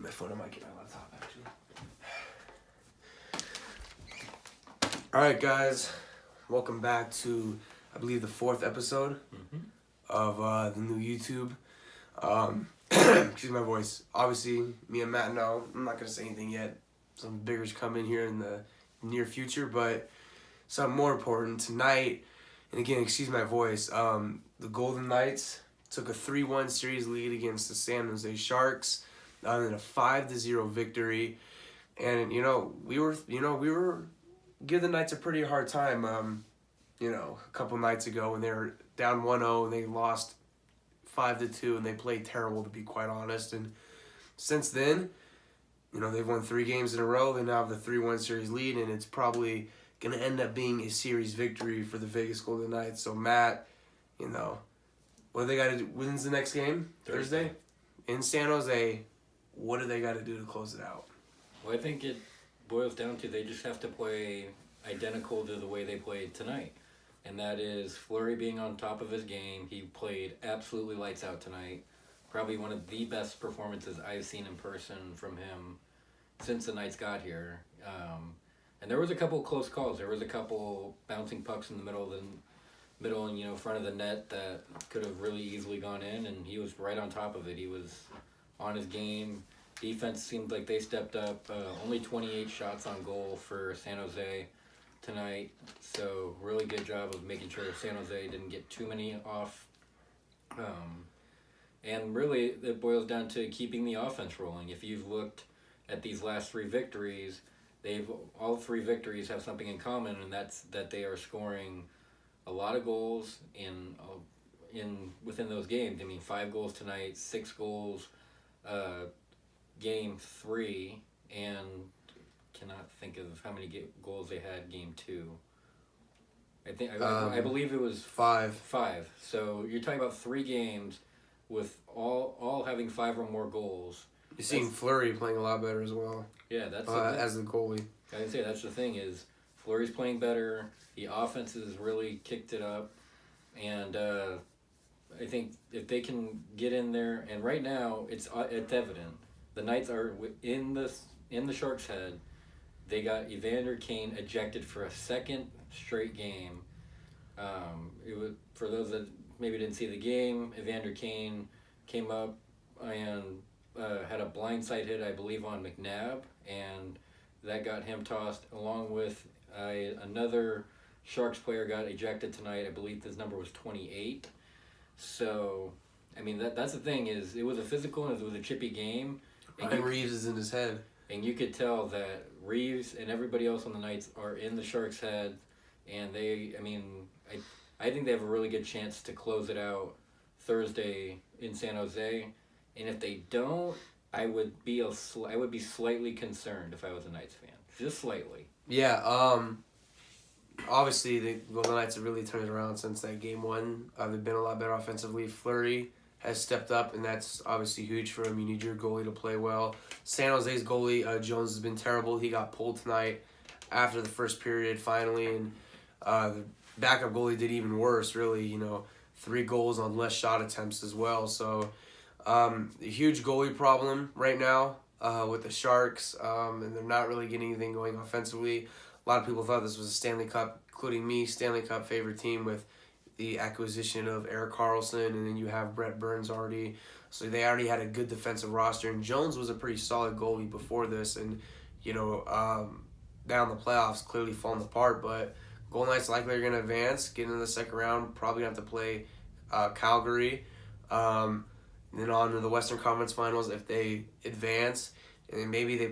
my phone. I might get my laptop, actually. Alright, guys. Welcome back to, I believe, the 4th episode of the new YouTube. Excuse my voice. Obviously, me and Matt know. I'm not going to say anything yet. Some bigger's coming here in the near future, but something more important tonight. And again, excuse my voice. The Golden Knights took a 3-1 series lead against the San Jose Sharks in a 5-0 victory. And we were giving the Knights a pretty hard time. A couple nights ago when they were down 1-0 and they lost 5-2 and they played terrible, to be quite honest. And since then, they've won 3 games in a row. They now have the 3-1 series lead, and it's probably going to end up being a series victory for the Vegas Golden Knights. So, Matt, what do they got to do? When's the next game? Thursday? In San Jose. What do they got to do to close it out? Well, I think it boils down to they just have to play identical to the way they played tonight. And that is Fleury being on top of his game. He played absolutely lights out tonight. Probably one of the best performances I've seen in person from him since the Knights got here. And there was a couple close calls. There was a couple bouncing pucks in the middle and front of the net that could have really easily gone in, and he was right on top of it. He was on his game. Defense seemed like they stepped up. Only 28 shots on goal for San Jose tonight, so really good job of making sure San Jose didn't get too many off. And really, it boils down to keeping the offense rolling. If you've looked at these last 3 victories, all 3 victories have something in common, and that's that they are scoring a lot of goals within those games. I mean, 5 goals tonight, 6 goals, game 3, and cannot think of how many goals they had game 2. I believe it was 5. 5. So you're talking about 3 games with all having 5 or more goals. You're seeing Fleury playing a lot better as well. Yeah, that's as the goalie. I can say that's the thing is Fleury's playing better. The offense has really kicked it up, and I think if they can get in there, and right now it's evident the Knights are in the Sharks' head. They got Evander Kane ejected for a 2nd straight game. It was, for those that maybe didn't see the game, Evander Kane came up and had a blindside hit, I believe, on McNabb, and that got him tossed, along with another Sharks player got ejected tonight. I believe his number was 28. So, I mean, that's the thing is it was a physical and it was a chippy game. And Reeves is in his head. And you could tell that Reeves and everybody else on the Knights are in the Sharks' head, and I think they have a really good chance to close it out Thursday in San Jose. And if they don't, I would be slightly concerned if I was a Knights fan, just slightly. Yeah. Obviously, the Golden Knights have really turned it around since that game 1. They've been a lot better offensively. Fleury has stepped up, and that's obviously huge for him. You need your goalie to play well. San Jose's goalie, Jones, has been terrible. He got pulled tonight after the first period, finally, and the backup goalie did even worse, really. 3 goals on less shot attempts as well. So, a huge goalie problem right now with the Sharks, and they're not really getting anything going offensively. A lot of people thought this was a Stanley Cup, including me, Stanley Cup favorite team with the acquisition of Erik Karlsson, and then you have Brent Burns already. So they already had a good defensive roster, and Jones was a pretty solid goalie before this, and, down the playoffs, clearly falling apart, but Golden Knights likely are going to advance, get into the second round, probably going to have to play Calgary, and then on to the Western Conference Finals if they advance, and then maybe they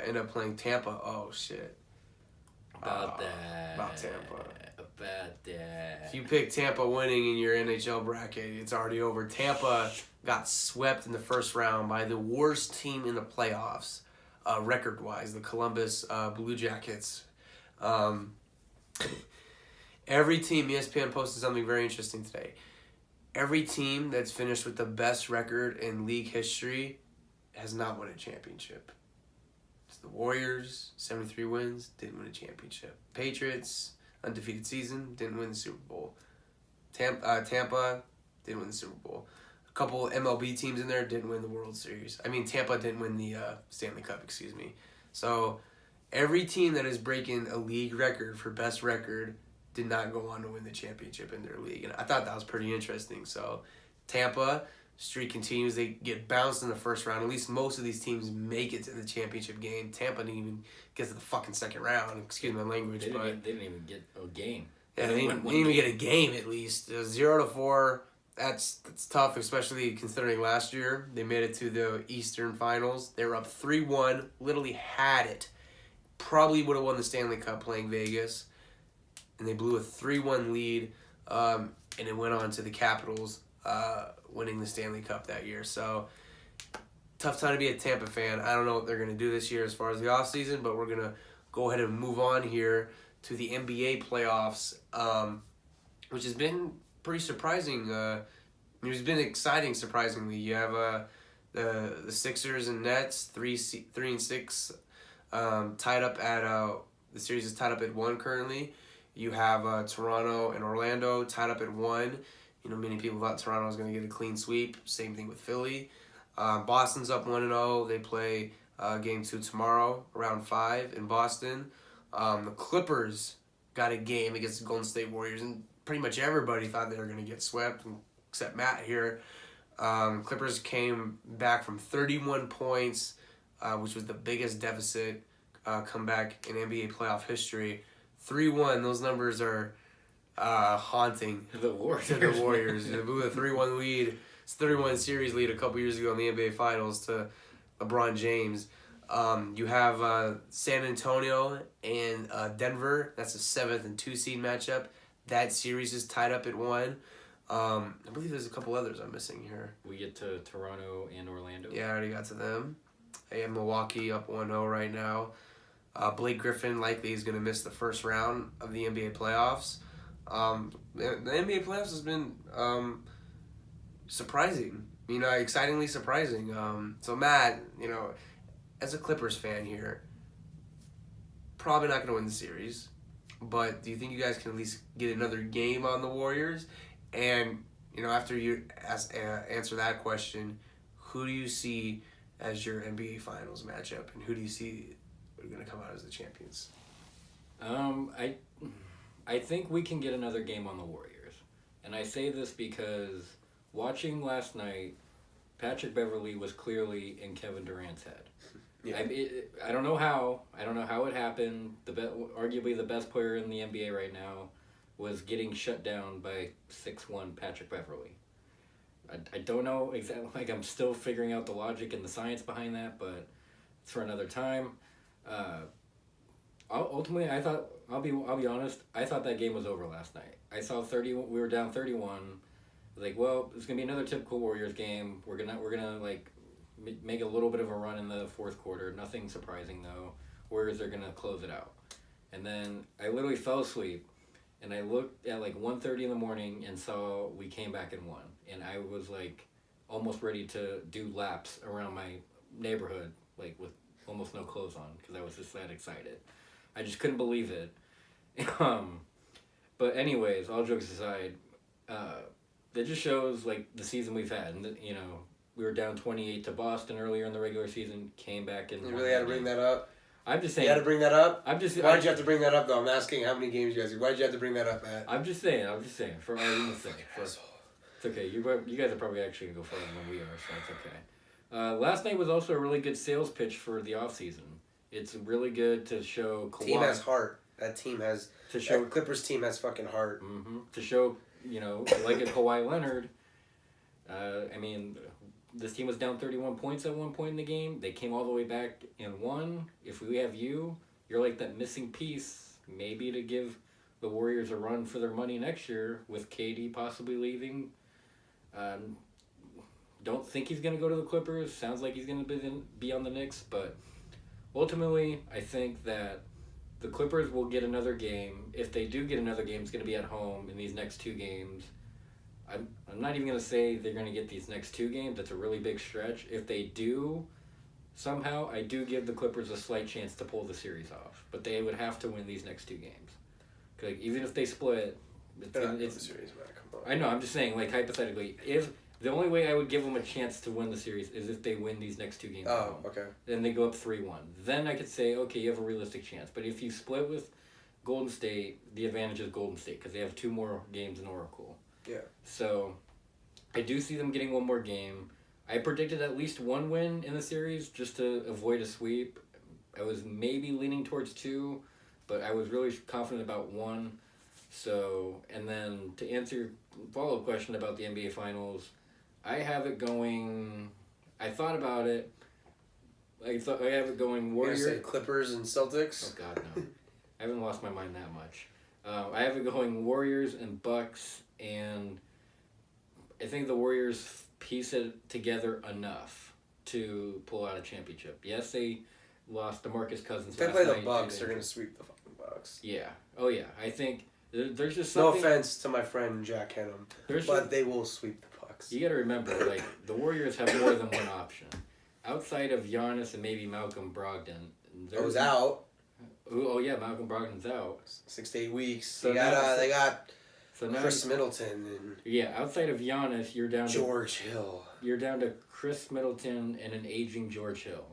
end up playing Tampa. Oh, shit. About Tampa. About that. If you pick Tampa winning in your NHL bracket, it's already over. Tampa got swept in the first round by the worst team in the playoffs, record-wise, the Columbus Blue Jackets. Every team, ESPN posted something very interesting today. Every team that's finished with the best record in league history has not won a championship. It's the Warriors, 73 wins, didn't win a championship. Patriots, undefeated season, didn't win the Super Bowl. Tampa didn't win the Super Bowl. couple MLB teams in there didn't win the World Series. I mean, Tampa didn't win the Stanley Cup, excuse me. So every team that is breaking a league record for best record did not go on to win the championship in their league. And I thought that was pretty interesting. So Tampa, streak continues. They get bounced in the first round. At least most of these teams make it to the championship game. Tampa didn't even get to the fucking second round. Excuse my language. They didn't even get a game. Yeah, they didn't even get a game at least. 0-4, that's tough, especially considering last year they made it to the Eastern Finals. They were up 3-1, literally had it. Probably would have won the Stanley Cup playing Vegas. And they blew a 3-1 lead, and it went on to the Capitals winning the Stanley Cup that year. So, tough time to be a Tampa fan. I don't know what they're going to do this year as far as the offseason, but we're going to go ahead and move on here to the NBA playoffs, which has been pretty surprising. It's been exciting, surprisingly. You have the Sixers and Nets, 3-6, tied up at the series is tied up at 1 currently. You have Toronto and Orlando tied up at 1. You know, many people thought Toronto was going to get a clean sweep. Same thing with Philly. Boston's up 1-0. They play game 2 tomorrow, round 5 in Boston. The Clippers got a game against the Golden State Warriors, and pretty much everybody thought they were going to get swept, except Matt here. Clippers came back from 31 points, which was the biggest deficit comeback in NBA playoff history. 3-1, those numbers are haunting The Warriors. to the Warriors. They blew a 3-1 lead. It's a 31 series lead a couple years ago in the NBA Finals to LeBron James. You have San Antonio and Denver. That's a 7th and 2 seed matchup. That series is tied up at 1. I believe there's a couple others I'm missing here. We get to Toronto and Orlando. Yeah, I already got to them. I have Milwaukee up 1-0 right now. Blake Griffin likely is going to miss the first round of the NBA playoffs. The NBA playoffs has been surprising. You know, excitingly surprising. So Matt, you know, as a Clippers fan here, probably not going to win the series. But do you think you guys can at least get another game on the Warriors? And, you know, after you answer that question, who do you see as your NBA Finals matchup? And who do you see are going to come out as the champions? I think we can get another game on the Warriors. And I say this because watching last night, Patrick Beverley was clearly in Kevin Durant's head. Yeah. I don't know how. I don't know how it happened. Arguably the best player in the NBA right now was getting shut down by 6'1" Patrick Beverley. I don't know exactly. Like, I'm still figuring out the logic and the science behind that, but it's for another time. Ultimately, I thought I'll be honest. I thought that game was over last night. I saw 30. We were down 31. I was like, well, it's gonna be another typical Warriors game. We're gonna like make a little bit of a run in the fourth quarter. Nothing surprising though. Warriors are gonna close it out. And then I literally fell asleep, and I looked at like 1:30 in the morning and saw we came back and won. And I was like almost ready to do laps around my neighborhood, like with almost no clothes on, because I was just that excited. I just couldn't believe it. But anyways, all jokes aside, that just shows like the season we've had. And you know, we were down 28 to Boston earlier in the regular season, came back and. You really had to bring that up? I'm just saying. You had to bring that up? Why did you have to bring that up, though? I'm asking how many games you guys. Why did you have to bring that up, Matt? I'm just saying. For argument's sake. It's okay. You guys are probably actually going to go farther than we are, so it's okay. Last night was also a really good sales pitch for the offseason. It's really good to show Kawhi. Team has heart. That team has. That Clippers team has fucking heart. Mm-hmm. To show, you know, like a Kawhi Leonard. I mean, this team was down 31 points at one point in the game. They came all the way back and won. If we have you're like that missing piece, maybe to give the Warriors a run for their money next year with KD possibly leaving. Don't think he's going to go to the Clippers. Sounds like he's going to be on the Knicks, but ultimately, I think that the Clippers will get another game. If they do get another game, it's going to be at home in these next 2 games. I'm not even going to say they're going to get these next 2 games. That's a really big stretch. If they do, somehow, I do give the Clippers a slight chance to pull the series off. But they would have to win these next 2 games. Like, even if they split, it's the series, man. Come on. I know. I'm just saying, like, hypothetically, if The only way I would give them a chance to win the series is if they win these next 2 games. Oh, okay. Then they go up 3-1. Then I could say, okay, you have a realistic chance. But if you split with Golden State, the advantage is Golden State because they have 2 more games in Oracle. Yeah. So I do see them getting 1 more game. I predicted at least 1 win in the series just to avoid a sweep. I was maybe leaning towards 2, but I was really confident about 1. So, and then to answer your follow-up question about the NBA Finals, I have it going. I thought about it. I have it going You're Warriors. gonna say Clippers and Celtics? Oh God, no! I haven't lost my mind that much. I have it going Warriors and Bucks, and I think the Warriors piece it together enough to pull out a championship. Yes, they lost DeMarcus Cousins. If they last play the night, Bucks, they're gonna sweep the fucking Bucks. Yeah. Oh yeah. I think there's just No something. offense to my friend Jack Henham, but they will sweep the Bucks. You got to remember, like the Warriors have more than one option. Outside of Giannis and maybe Malcolm Brogdon, Goes out Oh yeah, Malcolm Brogdon's out. 6 to 8 weeks. So they got So now, Chris Middleton and yeah, outside of Giannis, you're down George Hill. You're down to Chris Middleton and an aging George Hill.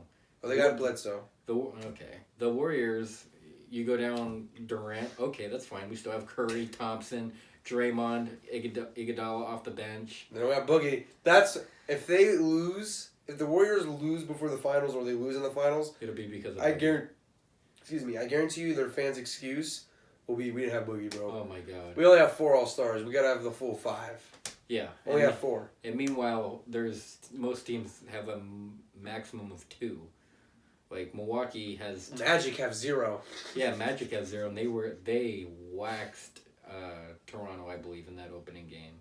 Oh, they got Bledsoe. The Warriors, you go down Durant. Okay, that's fine. We still have Curry, Thompson, Draymond, Iguodala off the bench. They don't have Boogie. That's if they lose. If the Warriors lose before the finals or they lose in the finals, It'll be because of I Boogie. guarantee you their fans' excuse will be we didn't have Boogie, bro. Oh my God. We only have 4 All-Stars. We gotta have the full 5. Yeah. Only have 4. And meanwhile, most teams have a maximum of 2. Like Milwaukee has. Magic have 0. Yeah, Magic has 0, and they waxed Toronto, I believe, in that opening game.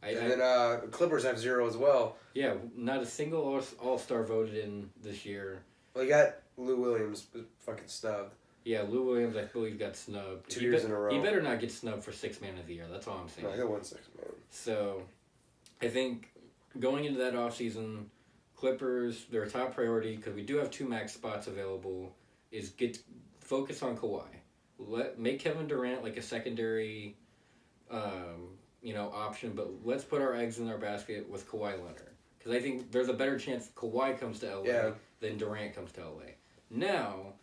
And then Clippers have 0 as well. Yeah, not a single All-Star voted in this year. Well, you got Lou Williams fucking snubbed. Yeah, Lou Williams, I believe, got snubbed. 2 years in a row. He better not get snubbed for 6th Man of the Year. That's all I'm saying. No, he'll win 6, man. So, I think going into that offseason, Clippers, their top priority, because we do have 2 max spots available, is focus on Kawhi. Make Kevin Durant like a secondary option, but let's put our eggs in our basket with Kawhi Leonard. Because I think there's a better chance Kawhi comes to LA than Durant comes to LA. Now,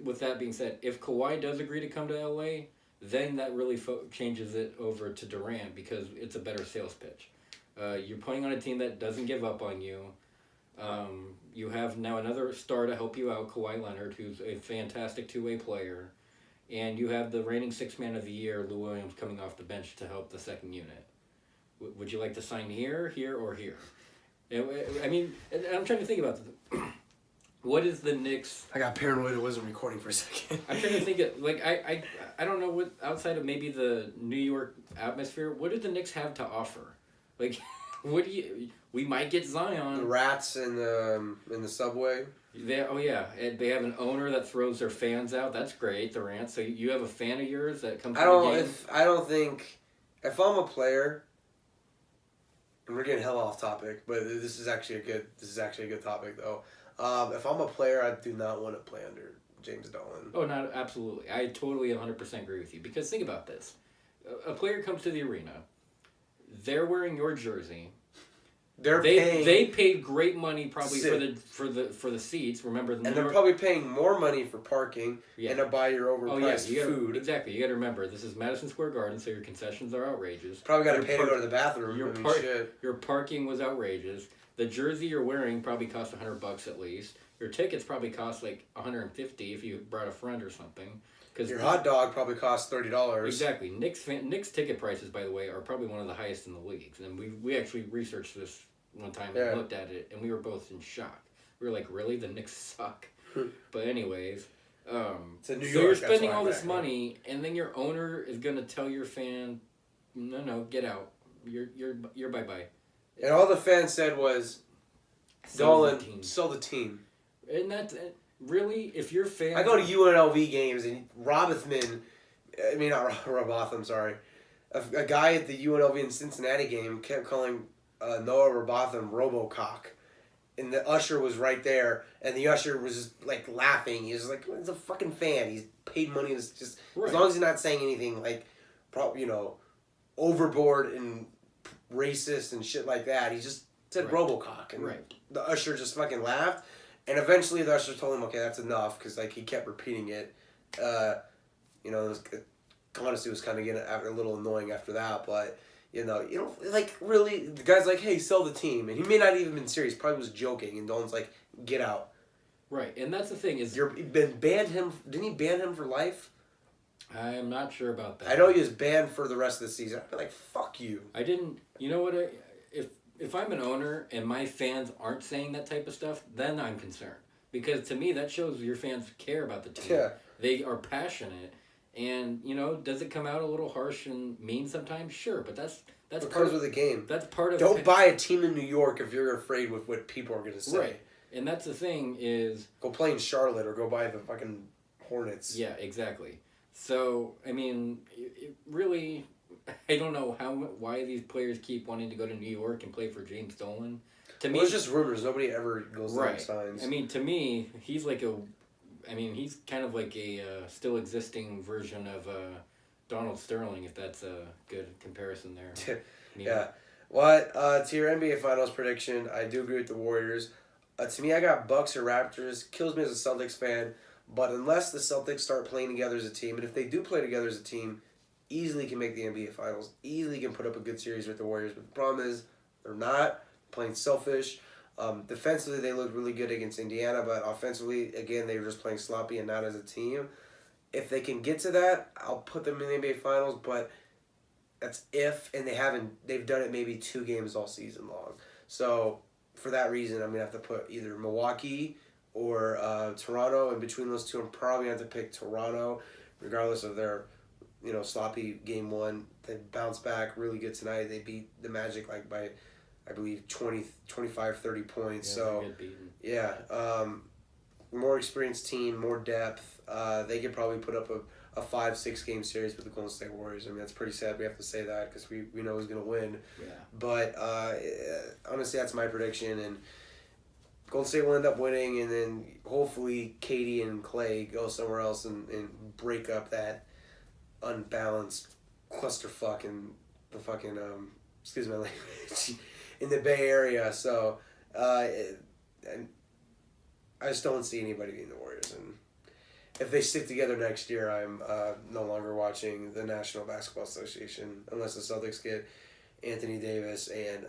with that being said, if Kawhi does agree to come to LA, then that really changes it over to Durant because it's a better sales pitch. You're playing on a team that doesn't give up on you. You have now another star to help you out, Kawhi Leonard, who's a fantastic two-way player. And you have the reigning 6th Man of the Year, Lou Williams, coming off the bench to help the second unit. Would you like to sign here, or here? I mean, I'm trying to think about this. What is the Knicks? I got paranoid it wasn't recording for a second. I'm trying to think of, I don't know what, outside of maybe the New York atmosphere, what do the Knicks have to offer? Like, we might get Zion. The rats in the subway. They have an owner that throws their fans out. That's great, Durant. So you have a fan of yours that comes to the game? I don't think if I'm a player, and we're getting hell off topic, but this is actually a good topic though. If I'm a player, I do not want to play under James Dolan. Oh, not absolutely. I totally 100% agree with you because think about this: a player comes to the arena, they're wearing your jersey. They paid great money probably for the seats. Remember, and they're probably paying more money for parking and to buy your overpriced food. Exactly, you got to remember this is Madison Square Garden, so your concessions are outrageous. Probably got to pay to go to the bathroom. Your parking was outrageous. The jersey you're wearing probably cost $100 at least. Your tickets probably cost like $150 if you brought a friend or something. Your hot dog probably costs $30. Exactly. Knicks ticket prices, by the way, are probably one of the highest in the leagues. And we actually researched this one time and looked at it, and we were both in shock. We were like, really? The Knicks suck? But anyways, it's in New York, so you're spending all this money, and then your owner is going to tell your fan, no, get out. You're bye-bye. And all the fans said was, Dolan, sell the team. And that's... Really, if you're fans... I go to UNLV games and Robotham, sorry. A guy at the UNLV in Cincinnati game kept calling Noah Robotham Robocock. And the usher was right there, and the usher was just, like, laughing. He was like, he's a fucking fan. He's paid money. It's just, as long as he's not saying anything, like, overboard and racist and shit like that. He just said Right. Robocock, and Right. the usher just fucking laughed. And eventually the usher told him, okay, that's enough, because like he kept repeating it. You know, honestly, it was kind of getting a little annoying after that, but. You know, like, really, the guy's like, hey, sell the team. And he may not even been serious, probably was joking. And Dolan's like, get out. Right, and that's the thing is... Didn't he ban him for life? I'm not sure about that. I know he was banned for the rest of the season. I'd be like, fuck you. I didn't... You know what? If I'm an owner and my fans aren't saying that type of stuff, then I'm concerned. Because to me, that shows your fans care about the team. Yeah. They are passionate. And, you know, does it come out a little harsh and mean sometimes? Sure, but that's It part comes of with the game. That's part of... Don't buy a team in New York if you're afraid with what people are going to say. Right. And that's the thing is... Go play in Charlotte or go buy the fucking Hornets. Yeah, exactly. So, I mean, it really... I don't know why these players keep wanting to go to New York and play for James Dolan. To me, it's just rumors. Nobody ever goes there and signs. I mean, to me, he's like he's kind of like a still existing version of Donald Sterling, if that's a good comparison there. Yeah. Well, to your NBA Finals prediction, I do agree with the Warriors. To me, I got Bucks or Raptors. Kills me as a Celtics fan. But unless the Celtics start playing together as a team, and if they do play together as a team, easily can make the NBA Finals. Easily can put up a good series with the Warriors. But the problem is, they're not playing selfish. Defensively, they looked really good against Indiana, but offensively, again, they were just playing sloppy and not as a team. If they can get to that, I'll put them in the NBA Finals, but that's if, and they've done it maybe 2 games all season long. So, for that reason, I'm going to have to put either Milwaukee or Toronto. In between those two, I'm probably going to have to pick Toronto, regardless of their, sloppy game 1. They bounced back really good tonight. They beat the Magic by, I believe, 20, 25, 30 points. Yeah, so, yeah. More experienced team, more depth. They could probably put up a 5-6 game series with the Golden State Warriors. I mean, that's pretty sad we have to say that because we know who's going to win. Yeah. But honestly, that's my prediction. And Golden State will end up winning, and then hopefully Katie and Clay go somewhere else and break up that unbalanced clusterfuck in the fucking, excuse my language, in the Bay Area. So, and I just don't see anybody beating the Warriors. And if they stick together next year, I'm no longer watching the National Basketball Association unless the Celtics get Anthony Davis and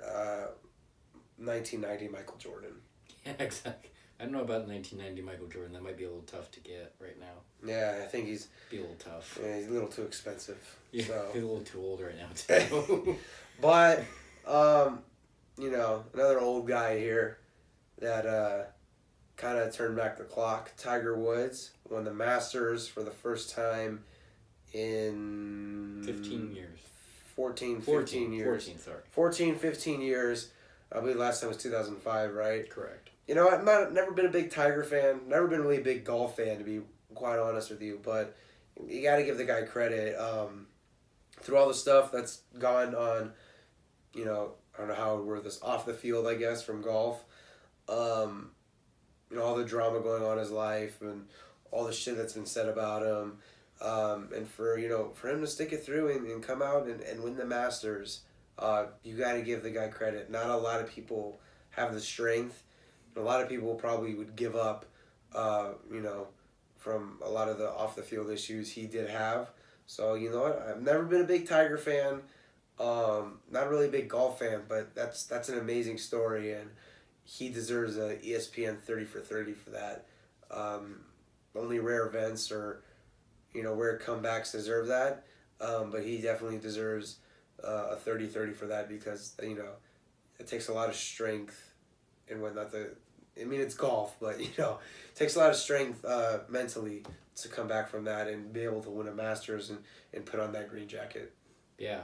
1990 Michael Jordan. Yeah, exactly. I don't know about 1990 Michael Jordan. That might be a little tough to get right now. Yeah, I think he's... Be a little tough. Yeah, he's a little too expensive. Yeah, so. he's a little too old right now, too. But, another old guy here that kind of turned back the clock. Tiger Woods won the Masters for the first time in... 15 years. 15 years. 14, sorry. 15 years. I believe last time was 2005, right? Correct. I've never been a big Tiger fan. Never been really a big golf fan, to be quite honest with you. But you got to give the guy credit. Through all the stuff that's gone on, I don't know how we're this off the field, I guess, from golf. All the drama going on in his life and all the shit that's been said about him. And for him to stick it through and come out and win the Masters, you got to give the guy credit. Not a lot of people have the strength. A lot of people probably would give up, from a lot of the off-the-field issues he did have. So, you know what? I've never been a big Tiger fan. Not really a big golf fan, but that's an amazing story, and he deserves a ESPN 30 for 30 for that. Only rare events or, rare comebacks deserve that. But he definitely deserves a 30-30 for that because, it takes a lot of strength and whatnot. It's golf, but, it takes a lot of strength mentally to come back from that and be able to win a Masters and put on that green jacket. Yeah.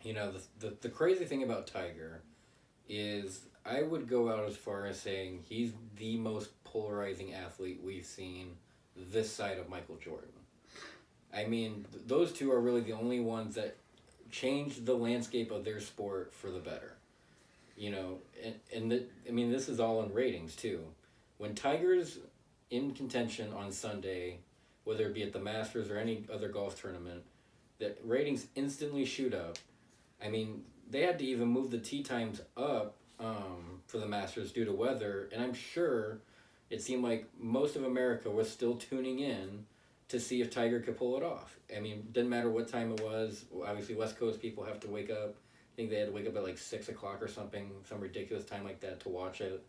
The crazy thing about Tiger is I would go out as far as saying he's the most polarizing athlete we've seen this side of Michael Jordan. I mean, those two are really the only ones that changed the landscape of their sport for the better. This is all in ratings too. When Tiger's in contention on Sunday, whether it be at the Masters or any other golf tournament, the ratings instantly shoot up. I mean, they had to even move the tee times up for the Masters due to weather, and I'm sure it seemed like most of America was still tuning in to see if Tiger could pull it off. I mean, didn't matter what time it was. Obviously, West Coast people have to wake up. I think they had to wake up at like 6 o'clock or something, some ridiculous time like that to watch it.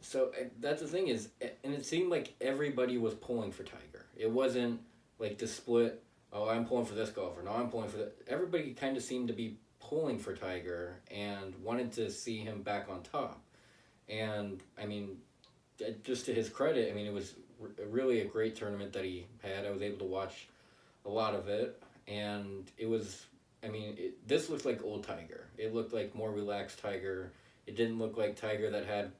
So that's the thing is, and it seemed like everybody was pulling for Tiger. It wasn't like the split. Oh, I'm pulling for this golfer. No, I'm pulling for that. Everybody kind of seemed to be pulling for Tiger and wanted to see him back on top. And I mean, just to his credit, I mean, it was really a great tournament that he had. I was able to watch a lot of it, and it was. I mean, this looked like old Tiger. It looked like more relaxed Tiger. It didn't look like Tiger that had,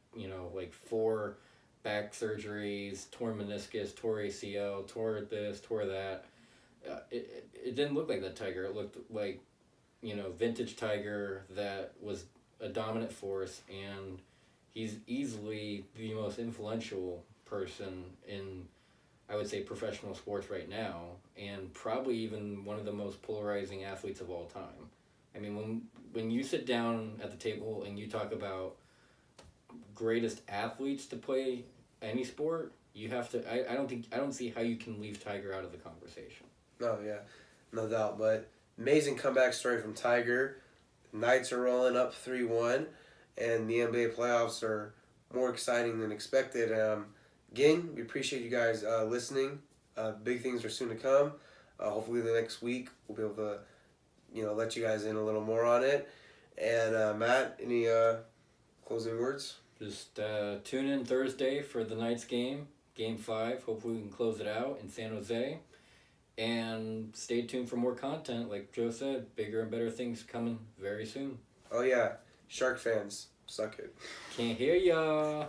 like 4 back surgeries, torn meniscus, tore ACL, tore this, tore that. It didn't look like that Tiger. It looked like, vintage Tiger that was a dominant force, and he's easily the most influential person in, I would say, professional sports right now, and probably even one of the most polarizing athletes of all time. I mean, when you sit down at the table and you talk about greatest athletes to play any sport, you have to. I don't see how you can leave Tiger out of the conversation. No, yeah, no doubt. But amazing comeback story from Tiger. Knights are rolling up 3-1, and the NBA playoffs are more exciting than expected. Again, we appreciate you guys listening. Big things are soon to come. Hopefully the next week we'll be able to, let you guys in a little more on it. And Matt, any closing words? Just tune in Thursday for the Knights game, Game 5. Hopefully we can close it out in San Jose. And stay tuned for more content. Like Joe said, bigger and better things coming very soon. Oh yeah, Shark fans, suck it. Can't hear ya.